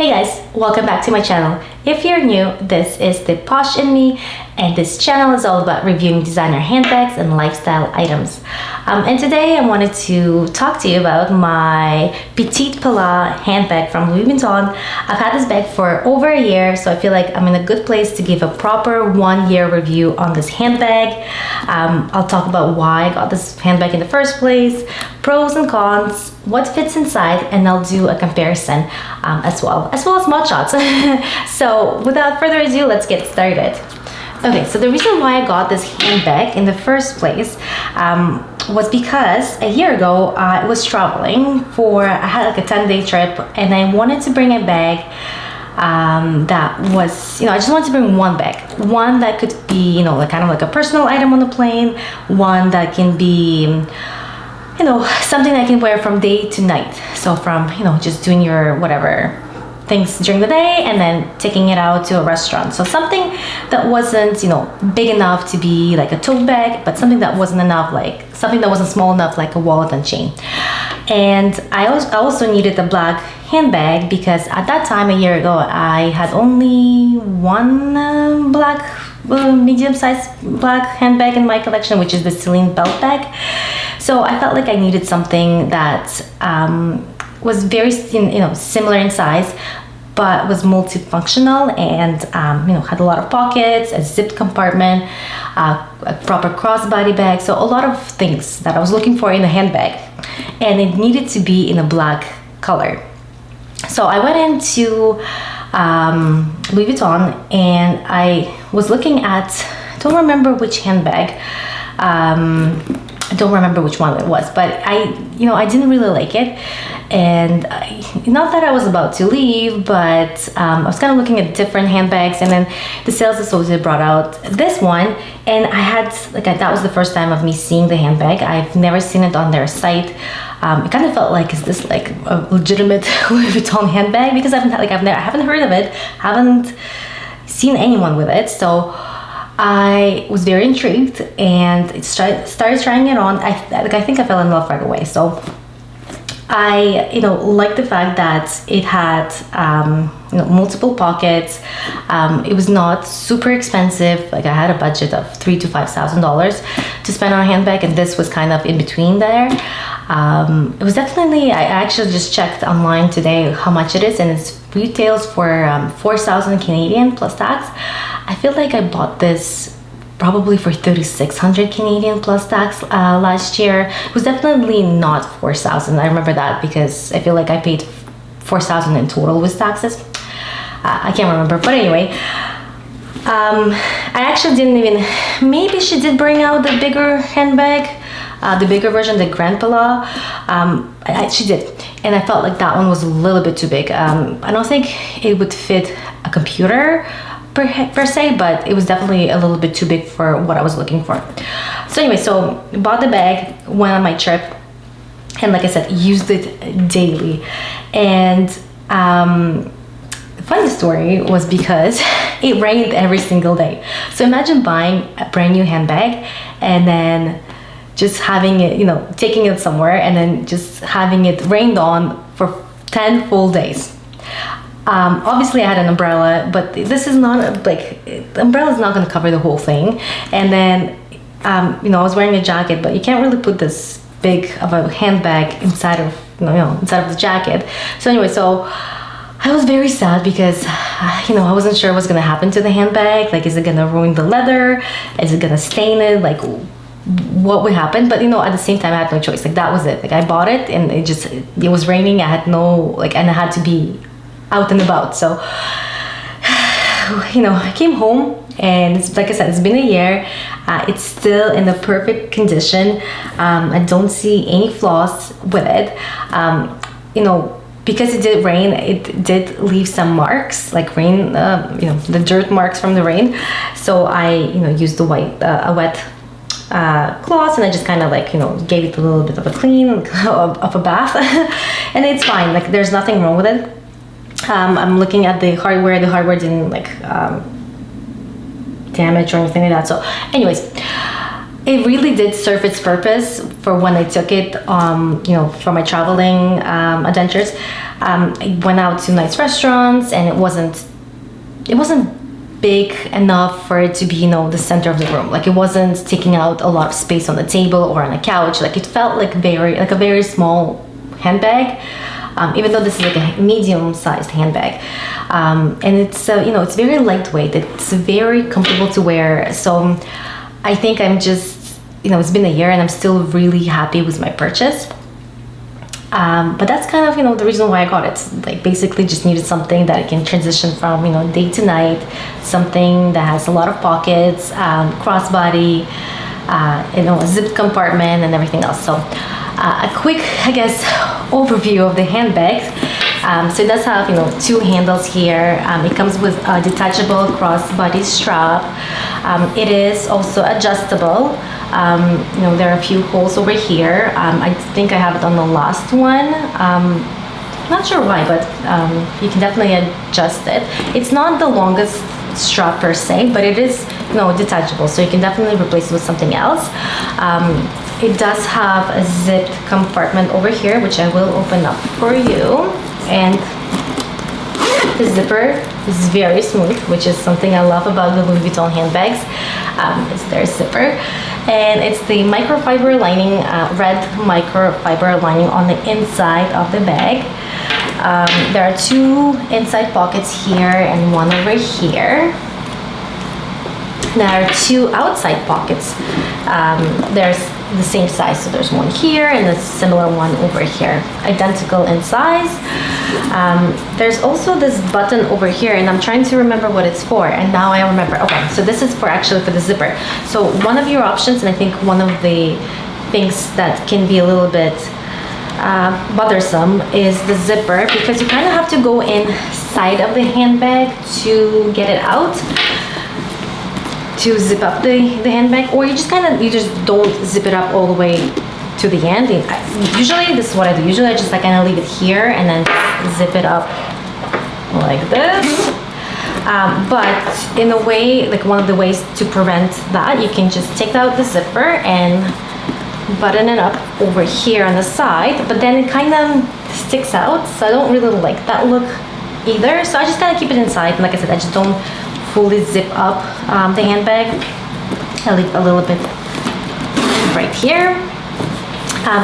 Hey guys, welcome back to my channel. If you're new, this is the Posh in Me, and this channel is all about reviewing designer handbags and lifestyle items. And today I wanted to talk to you about my Petit Palais handbag from Louis Vuitton. I've had this bag for over a year, so I feel like I'm in a good place to give a proper 1-year review on this handbag. I'll talk about why I got this handbag in the first place, pros and cons, what fits inside, and I'll do a comparison as well as mug shots. So without further ado, let's get started. Okay, so the reason why I got this handbag in the first place was because a year ago I was traveling I had like a 10-day trip, and I wanted to bring a bag that was, I just wanted to bring one bag, one that could be, like kind of like a personal item on the plane, one that can be, something I can wear from day to night. So from, just doing your whatever things during the day and then taking it out to a restaurant. So something that wasn't, big enough to be like a tote bag, but something that wasn't small enough like a wallet and chain. And I also needed a black handbag because at that time, a year ago, I had only one medium-sized black handbag in my collection, which is the Celine Belt Bag. So I felt like I needed something that was very, similar in size, but was multifunctional and, had a lot of pockets, a zipped compartment, a proper crossbody bag. So a lot of things that I was looking for in a handbag, and it needed to be in a black color. So I went into Louis Vuitton, and I was looking at, I don't remember which handbag, I don't remember which one it was, but I didn't really like it. And not that I was about to leave, but I was kind of looking at different handbags, and then the sales associate brought out this one, and I had, that was the first time of me seeing the handbag. I've never seen it on their site. It kind of felt like, is this like a legitimate Louis Vuitton handbag? Because I haven't heard of it, haven't seen anyone with it. So I was very intrigued and started trying it on. I think I fell in love right away. So I, liked the fact that it had, multiple pockets. It was not super expensive. Like I had a budget of $3,000 to $5,000 to spend on a handbag, and this was kind of in between there. It was definitely, I actually just checked online today how much it is, and it retails for 4,000 Canadian plus tax. I feel like I bought this probably for 3,600 Canadian plus tax last year. It was definitely not 4,000. I remember that because I feel like I paid 4,000 in total with taxes. I can't remember, but anyway, I actually didn't even, maybe she did bring out the bigger handbag, the bigger version, the Grand Palais. She did, and I felt like that one was a little bit too big. I don't think it would fit a computer per se, but it was definitely a little bit too big for what I was looking for. So anyway, so bought the bag, went on my trip, and like I said, used it daily. And the funny story was because it rained every single day. So imagine buying a brand new handbag and then just having it, taking it somewhere and then just having it rained on for 10 full days. Obviously I had an umbrella, but this is not the umbrella is not going to cover the whole thing. And then, I was wearing a jacket, but you can't really put this big of a handbag inside of the jacket. So anyway, so I was very sad because, I wasn't sure what's going to happen to the handbag. Like, is it going to ruin the leather? Is it going to stain it? Like, what would happen? But at the same time, I had no choice. Like, that was it. Like, I bought it, and it was raining. I had no, and I had to be out and about. So, I came home, and like I said, it's been a year. It's still in the perfect condition. I don't see any flaws with it. Because it did rain, it did leave some marks, like rain, the dirt marks from the rain. So I, used the a wet cloth, and I just kind of gave it a little bit of a clean, of a bath, and it's fine. Like, there's nothing wrong with it. I'm looking at the hardware. The hardware didn't damage or anything like that. So anyways, it really did serve its purpose for when I took it, for my traveling adventures. I went out to nice restaurants, and it wasn't big enough for it to be, the center of the room. Like, it wasn't taking out a lot of space on the table or on a couch. Like, it felt like a very small handbag. Even though this is like a medium-sized handbag, and it's it's very lightweight. It's very comfortable to wear. So I think I'm just, it's been a year and I'm still really happy with my purchase. But that's kind of, the reason why I got it. Like, basically just needed something that I can transition from, day to night, something that has a lot of pockets, crossbody, a zipped compartment and everything else. So a quick, I guess, overview of the handbags. So it does have, two handles here. It comes with a detachable crossbody strap. It is also adjustable. There are a few holes over here. I think I have it on the last one. Not sure why, but you can definitely adjust it. It's not the longest strap per se, but it is, detachable, so you can definitely replace it with something else. It does have a zipped compartment over here, which I will open up for you. And the zipper is very smooth, which is something I love about the Louis Vuitton handbags. It's their zipper. And it's the microfiber lining, red microfiber lining on the inside of the bag. There are two inside pockets here and one over here. There are two outside pockets. There's the same size, so there's one here and a similar one over here, identical in size. There's also this button over here, and I'm trying to remember what it's for, and now I remember. Okay, so this is for the zipper. So one of your options, and I think one of the things that can be a little bit bothersome, is the zipper, because you kind of have to go inside of the handbag to get it out, to zip up the handbag, or you just don't zip it up all the way to the end. Usually this is what I do. Usually I just kind of leave it here and then zip it up like this. But in a way, like one of the ways to prevent that, you can just take out the zipper and button it up over here on the side, but then it kind of sticks out, so I don't really like that look either. So I just kind of keep it inside, and like I said, I just don't fully zip up the handbag. I leave a little bit right here.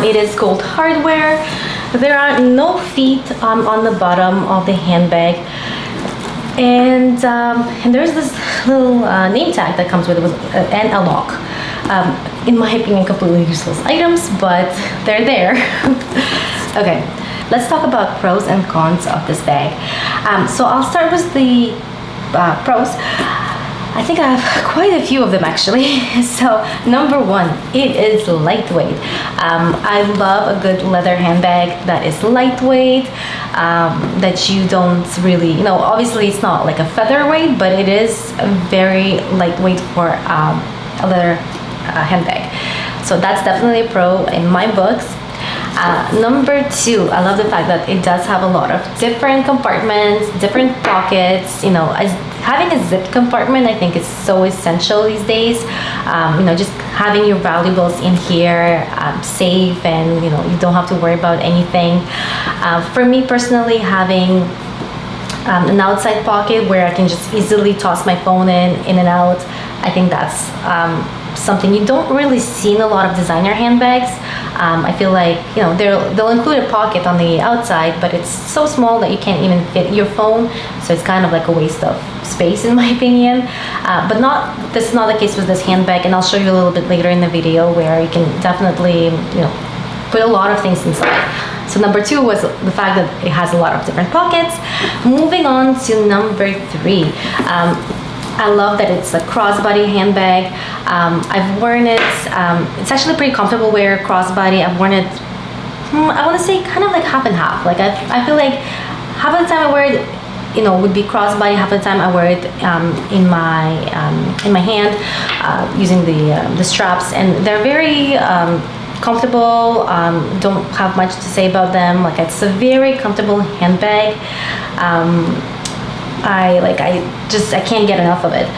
It is gold hardware. There are no feet on the bottom of the handbag, and there's this little name tag that comes with it, and a lock. In my opinion, completely useless items, but they're there. Okay, let's talk about pros and cons of this bag. So I'll start with the pros. I think I have quite a few of them actually. So number one, it is lightweight. I love a good leather handbag that is lightweight, that you don't really, obviously it's not like a featherweight, but it is very lightweight for a leather handbag. So that's definitely a pro in my books. Number two, I love the fact that it does have a lot of different compartments, different pockets. Having a zipped compartment, I think, is so essential these days. Just having your valuables in here, safe, and you don't have to worry about anything. For me personally, having an outside pocket where I can just easily toss my phone in and out, I think that's something you don't really see in a lot of designer handbags. I feel like they'll include a pocket on the outside, but it's so small that you can't even fit your phone, so it's kind of like a waste of space in my opinion. But this is not the case with this handbag, and I'll show you a little bit later in the video where you can definitely put a lot of things inside. So number two was the fact that it has a lot of different pockets. Moving on to number three. I love that it's a crossbody handbag. I've worn it. It's actually pretty comfortable wear, crossbody. I've worn it, I want to say kind of like half and half. Like I feel like half of the time I wear it, would be crossbody. Half of the time I wear it in my hand, using the straps, and they're very comfortable. Don't have much to say about them. Like, it's a very comfortable handbag. I can't get enough of it.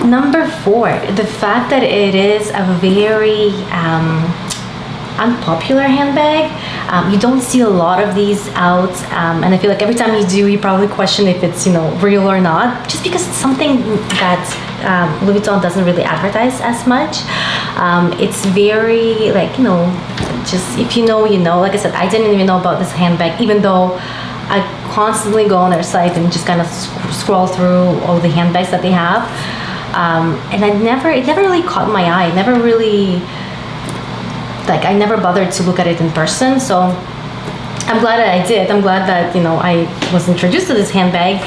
Number 4, the fact that it is a very unpopular handbag. You don't see a lot of these out, and I feel like every time you do, you probably question if it's, you know, real or not, just because it's something that Louis Vuitton doesn't really advertise as much. It's very, like, you know, just if you know, you know. Like I said, I didn't even know about this handbag, even though I constantly go on their site and just kind of scroll through all the handbags that they have. And it never really caught my eye. It never really, like, I never bothered to look at it in person. So I'm glad that I did. I'm glad that, you know, I was introduced to this handbag.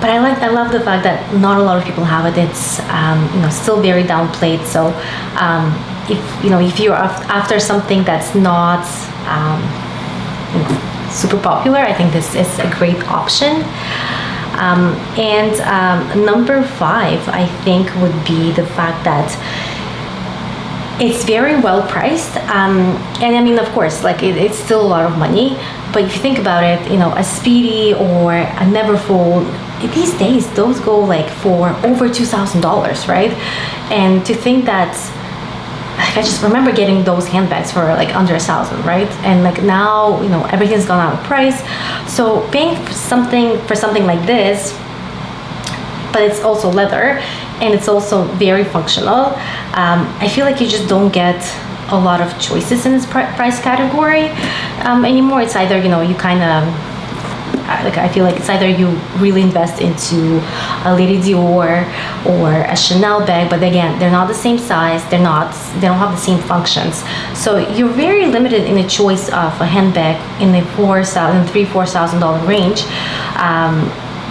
But I love the fact that not a lot of people have it. It's you know, still very downplayed. So if you're after something that's not you know, super popular, I think this is a great option. Number 5, I think, would be the fact that it's very well priced. And I mean, of course, like it's still a lot of money. But if you think about it, you know, a Speedy or a Neverfull, these days those go like for over $2,000, right? And to think that, like, I just remember getting those handbags for like under $1,000, right? And like now, you know, everything's gone out of price. So paying for something like this, but it's also leather and it's also very functional. I feel like you just don't get a lot of choices in this price category anymore. It's either, you know, you kind of like, I feel like it's either you really invest into a Lady Dior or a Chanel bag, but again, they're not the same size, they don't have the same functions. So you're very limited in the choice of a handbag in the $4,000 range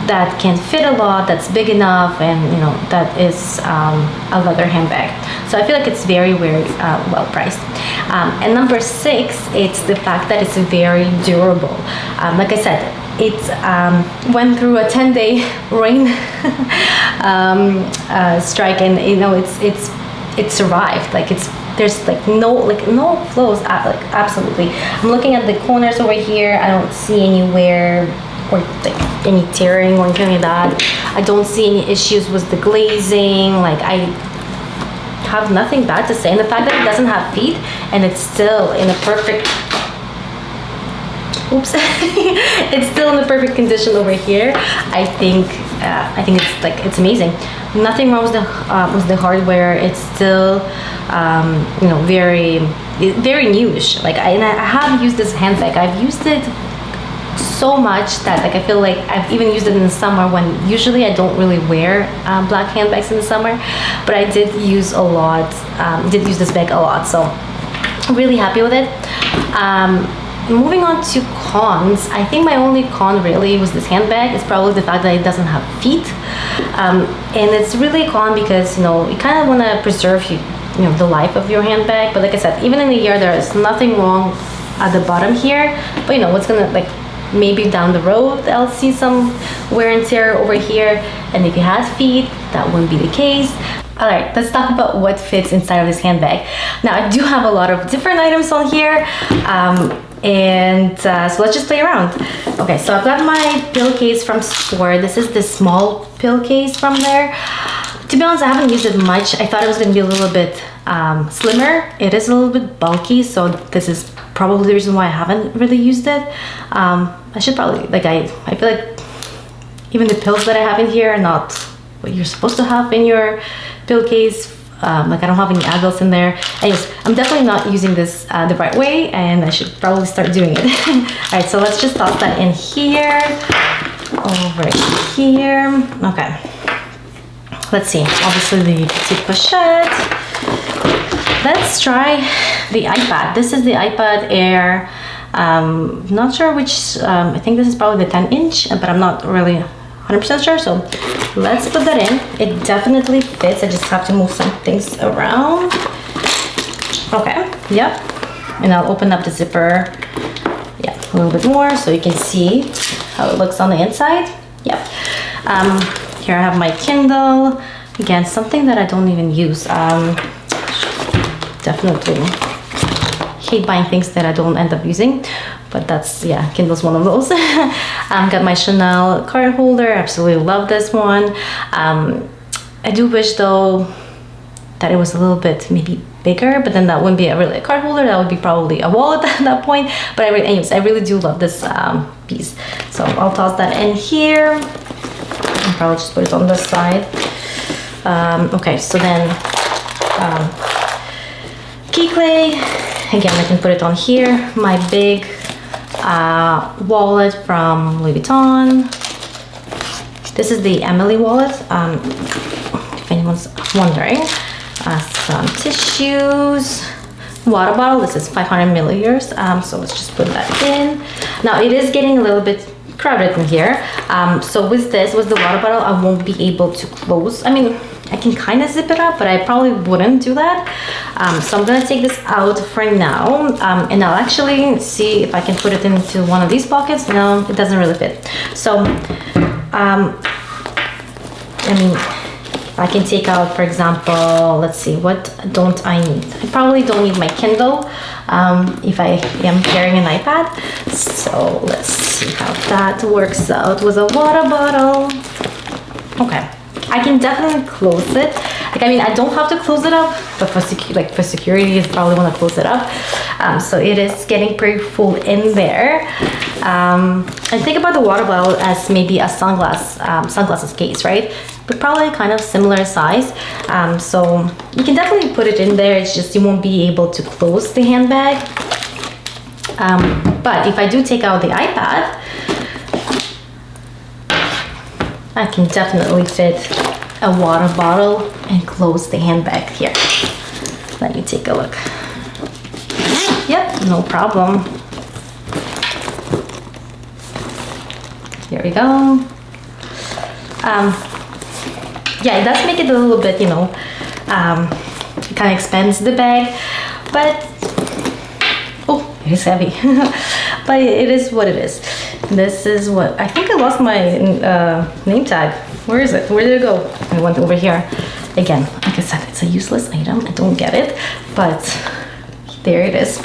that can fit a lot, that's big enough, and you know, that is a leather handbag. So I feel like it's very well priced. And number 6, it's the fact that it's very durable. Like I said, it went through a 10-day rain strike, and you know, it survived. Like there's like no flows, like absolutely. I'm looking at the corners over here. I don't see anywhere or like any tearing or anything like that. I don't see any issues with the glazing. Like, I have nothing bad to say. And the fact that it doesn't have feet and it's still in a perfect it's still in the perfect condition over here. I think it's amazing. Nothing wrong with the hardware. It's still you know, very newish. Like I have used this handbag. I've used it so much that like I feel like I've even used it in the summer, when usually I don't really wear black handbags in the summer, but I did use this bag a lot. So I'm really happy with it. Moving on to cons, I think my only con really was this handbag. It's probably the fact that it doesn't have feet, and it's really a con because, you know, you kind of want to preserve you know, the life of your handbag. But like I said, even in a year, there is nothing wrong at the bottom here. But you know, what's gonna, like, maybe down the road I'll see some wear and tear over here, and if it has feet, that wouldn't be the case. All right, let's talk about what fits inside of this handbag. Now, I do have a lot of different items on here, so let's just play around. Okay, so I've got my pillowcase from Score. This is the small pillowcase from there. To be honest, I haven't used it much. I thought it was going to be a little bit slimmer. It is a little bit bulky, so this is probably the reason why I haven't really used it. I should probably, like, I feel like even the pills that I have in here are not what you're supposed to have in your pillowcase. Like, I don't have any adults in there. Anyways, I'm definitely not using this the right way, and I should probably start doing it. All right, so let's just toss that in here, over here. Okay, let's see. Obviously the petite pochette. Let's try the iPad. This is the iPad Air. Not sure which, I think this is probably the 10-inch, but I'm not really 100% sure, so let's put that in. It definitely fits. I just have to move some things around. Okay, yep. And I'll open up the zipper, yeah, a little bit more so you can see how it looks on the inside. Yep. Here I have my Kindle. Again, something that I don't even use. Definitely hate buying things that I don't end up using, but that's, yeah, Kindle's one of those. Got my Chanel card holder. Absolutely love this one. I do wish though that it was a little bit maybe bigger, but then that wouldn't be really a card holder, that would be probably a wallet at that point. But anyways, I really do love this piece. So I'll toss that in here. I'll probably just put it on this side. Okay, so then key clay, again, I can put it on here. My big wallet from Louis Vuitton. This is the Emily wallet, if anyone's wondering. Some tissues, water bottle. This is 500 milliliters, so let's just put that in. Now it is getting a little bit crowded in here, so with the water bottle, I won't be able to close. I mean, I can kind of zip it up, but I probably wouldn't do that. So I'm gonna take this out for now, and I'll actually see if I can put it into one of these pockets. No, it doesn't really fit. So, I mean, I can take out, for example, let's see, what don't I need? I probably don't need my Kindle if I am carrying an iPad. So let's see how that works out with a water bottle. Okay, I can definitely close it. Like, I mean, I don't have to close it up, but for security, I probably want to close it up. So it is getting pretty full in there. And think about the water bottle as maybe a sunglasses case, right? But probably kind of similar size. So you can definitely put it in there. It's just you won't be able to close the handbag. But if I do take out the iPad, I can definitely fit a water bottle and close the handbag here. Let me take a look. Yep, no problem. Here we go. Yeah, it does make it a little bit, you know, it kind of expands the bag, but oh, it is heavy. But it is what it is. This is what I think I lost my name tag. Where is it? Where did it go? I went over here. Again, like I said, it's a useless item. I don't get it, but there it is.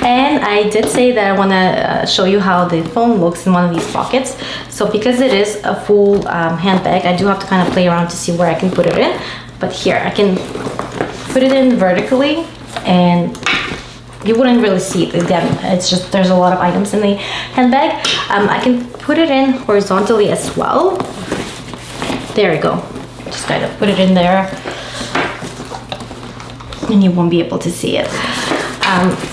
And I did say that I want to show you how the phone looks in one of these pockets. So because it is a full handbag, I do have to kind of play around to see where I can put it in. But here, I can put it in vertically, and you wouldn't really see it. Again, it's just there's a lot of items in the handbag. I can put it in horizontally as well. There we go. Just kind of put it in there, and you won't be able to see it.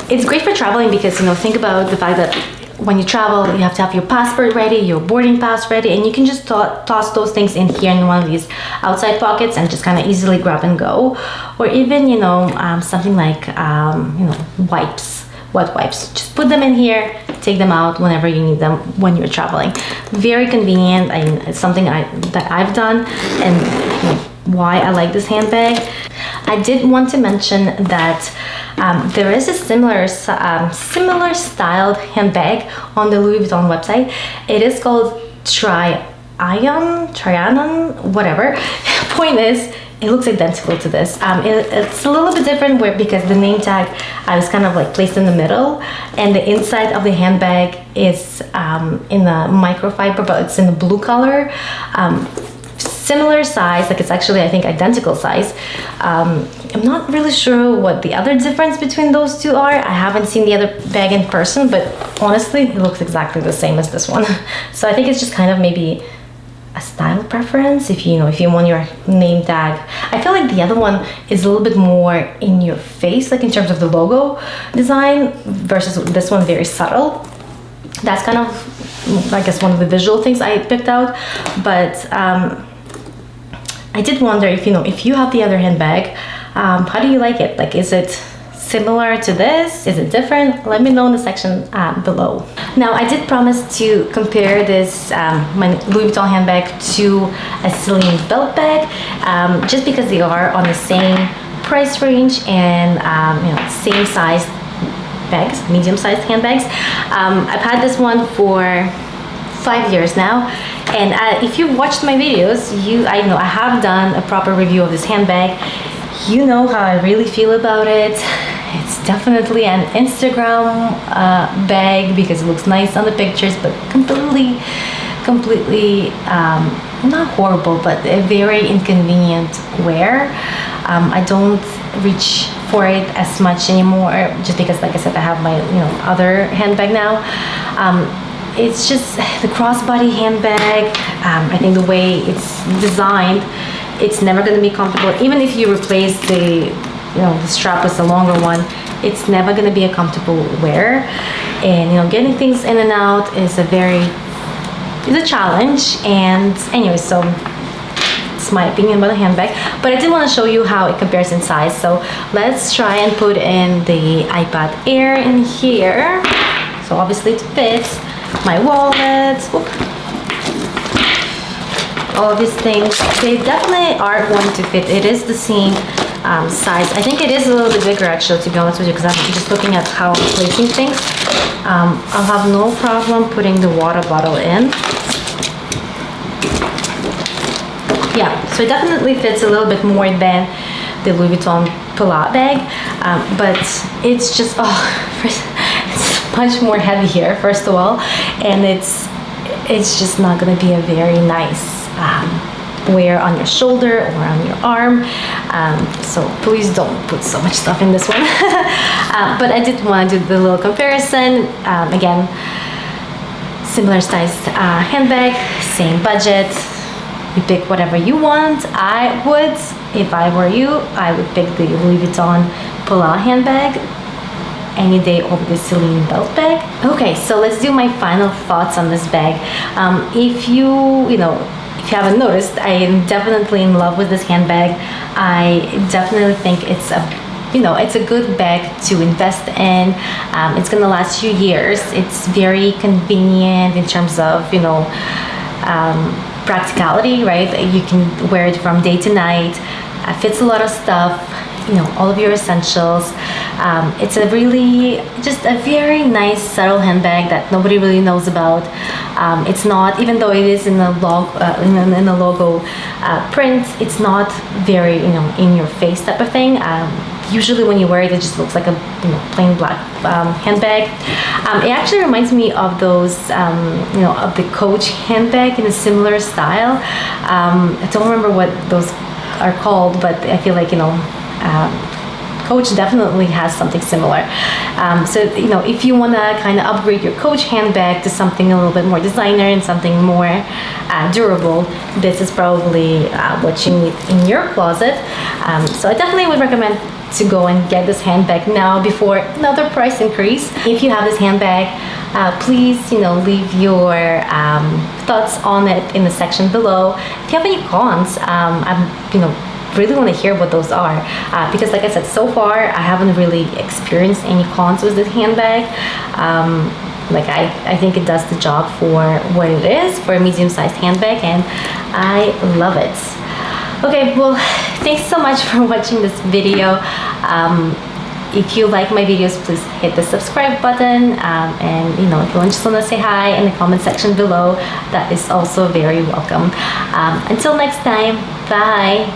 It's great for traveling because, you know, think about the fact that when you travel, you have to have your passport ready, your boarding pass ready, and you can just toss those things in here in one of these outside pockets and just kind of easily grab and go. Or even, you know, something like, you know, wipes, wet wipes. Just put them in here, take them out whenever you need them when you're traveling. Very convenient. I mean, it's something that I've done, and you know, why I like this handbag. I did want to mention that there is a similar styled handbag on the Louis Vuitton website. It is called Trianon, whatever. Point is, it looks identical to this. It's a little bit different because the name tag is kind of like placed in the middle, and the inside of the handbag is in the microfiber, but it's in the blue color. Similar size, like it's actually I think identical size. I'm not really sure what the other difference between those two are. I haven't seen the other bag in person, but honestly it looks exactly the same as this one. So I think it's just kind of maybe a style preference. If you want your name tag, I feel like the other one is a little bit more in your face, like in terms of the logo design, versus this one very subtle. That's kind of, I guess, one of the visual things I picked out. But I did wonder if you have the other handbag, how do you like it? Like, is it similar to this? Is it different? Let me know in the section below. Now, I did promise to compare this my Louis Vuitton handbag to a Celine Belt Bag, just because they are on the same price range and same size bags, medium-sized handbags. I've had this one for 5 years now, and if you've watched my videos, I know I have done a proper review of this handbag. You know how I really feel about it. It's definitely an Instagram bag because it looks nice on the pictures, but completely not horrible, but a very inconvenient wear. I don't reach for it as much anymore, just because, like I said, I have my other handbag now. It's just the crossbody handbag. I think the way it's designed, it's never going to be comfortable. Even if you replace the strap with a longer one, it's never going to be a comfortable wear. And getting things in and out is a challenge. And anyway, so it's my opinion about the handbag, but I did want to show you how it compares in size. So let's try and put in the iPad Air in here. So obviously it fits. My wallet, all of these things, they definitely are going to fit. It is the same size. I think it is a little bit bigger, actually, to be honest with you, because I'm just looking at how I'm placing things. I'll have no problem putting the water bottle in. Yeah, so it definitely fits a little bit more than the Louis Vuitton Petit bag, but it's just, it's much more heavier, first of all, and it's just not going to be a very nice wear on your shoulder or on your arm. So please don't put so much stuff in this one. But I did want to do the little comparison. Again, similar sized handbag, same budget. You pick whatever you want. I would, if I were you, I would pick the Louis Vuitton Petit handbag any day over the Celine Belt Bag. Okay, so let's do my final thoughts on this bag. If you haven't noticed, I am definitely in love with this handbag. I definitely think it's a good bag to invest in. It's gonna last you years. It's very convenient in terms of practicality, right? You can wear it from day to night. It fits a lot of stuff, all of your essentials. It's just a very nice, subtle handbag that nobody really knows about. It's not, even though it is in the logo print, it's not very in your face type of thing. Usually when you wear it, it just looks like a plain black handbag. It actually reminds me of those of the Coach handbag in a similar style. I don't remember what those are called, but I feel like Coach definitely has something similar. So if you want to kind of upgrade your Coach handbag to something a little bit more designer and something more durable, this is probably what you need in your closet. So I definitely would recommend to go and get this handbag now before another price increase. If you have this handbag, please leave your thoughts on it in the section below. If you have any cons, really want to hear what those are, because like I said, so far I haven't really experienced any cons with this handbag. I think it does the job for what it is, for a medium-sized handbag, and I love it. Okay, well, thanks so much for watching this video. If you like my videos, please hit the subscribe button, and if you just want to say hi in the comment section below, that is also very welcome. Until next time, bye.